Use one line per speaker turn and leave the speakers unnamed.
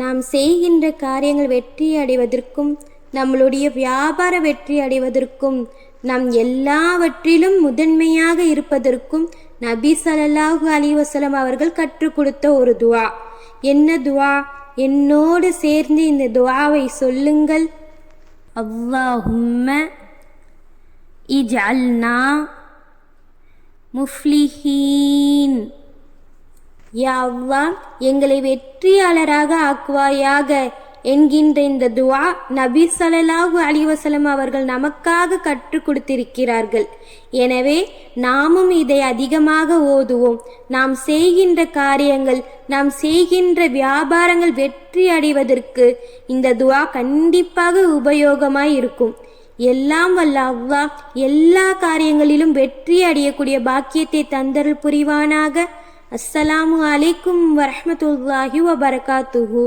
நாம் செய்கின்ற காரியங்கள் வெற்றி அடைவதற்கும் நம்மளுடைய வியாபார வெற்றி அடைவதற்கும் நம் எல்லாவற்றிலும் முதன்மையாக இருப்பதற்கும் நபி ஸல்லல்லாஹு அலைஹி வஸல்லம் அவர்கள் கற்றுக் கொடுத்த ஒரு துஆ. என்ன துஆ? என்னோடு சேர்ந்து இந்த துஆவை சொல்லுங்கள். அல்லாஹும்ம இஜ்அல்னா முஃப்லிஹீன். யா அல்லாஹ், எங்களை வெற்றியாளராக ஆக்குவாயாக என்கின்ற இந்த துஆ நபி ஸல்லல்லாஹு அலைஹி வஸல்லம் அவர்கள் நமக்காக கற்றுக் கொடுத்திருக்கிறார்கள். எனவே நாமும் இதை அதிகமாக ஓதுவோம். நாம் செய்கின்ற காரியங்கள், நாம் செய்கின்ற வியாபாரங்கள் வெற்றி அடைவதற்கு இந்த துஆ கண்டிப்பாக உபயோகமாய் இருக்கும். எல்லாம் வல்ல அல்லாஹ் எல்லா காரியங்களிலும் வெற்றி அடையக்கூடிய பாக்கியத்தை தந்தருள் புரிவானாக. அஸ்ஸலாமு அலைக்கும் வரஹ்மத்துல்லாஹி வபரகாத்துஹு.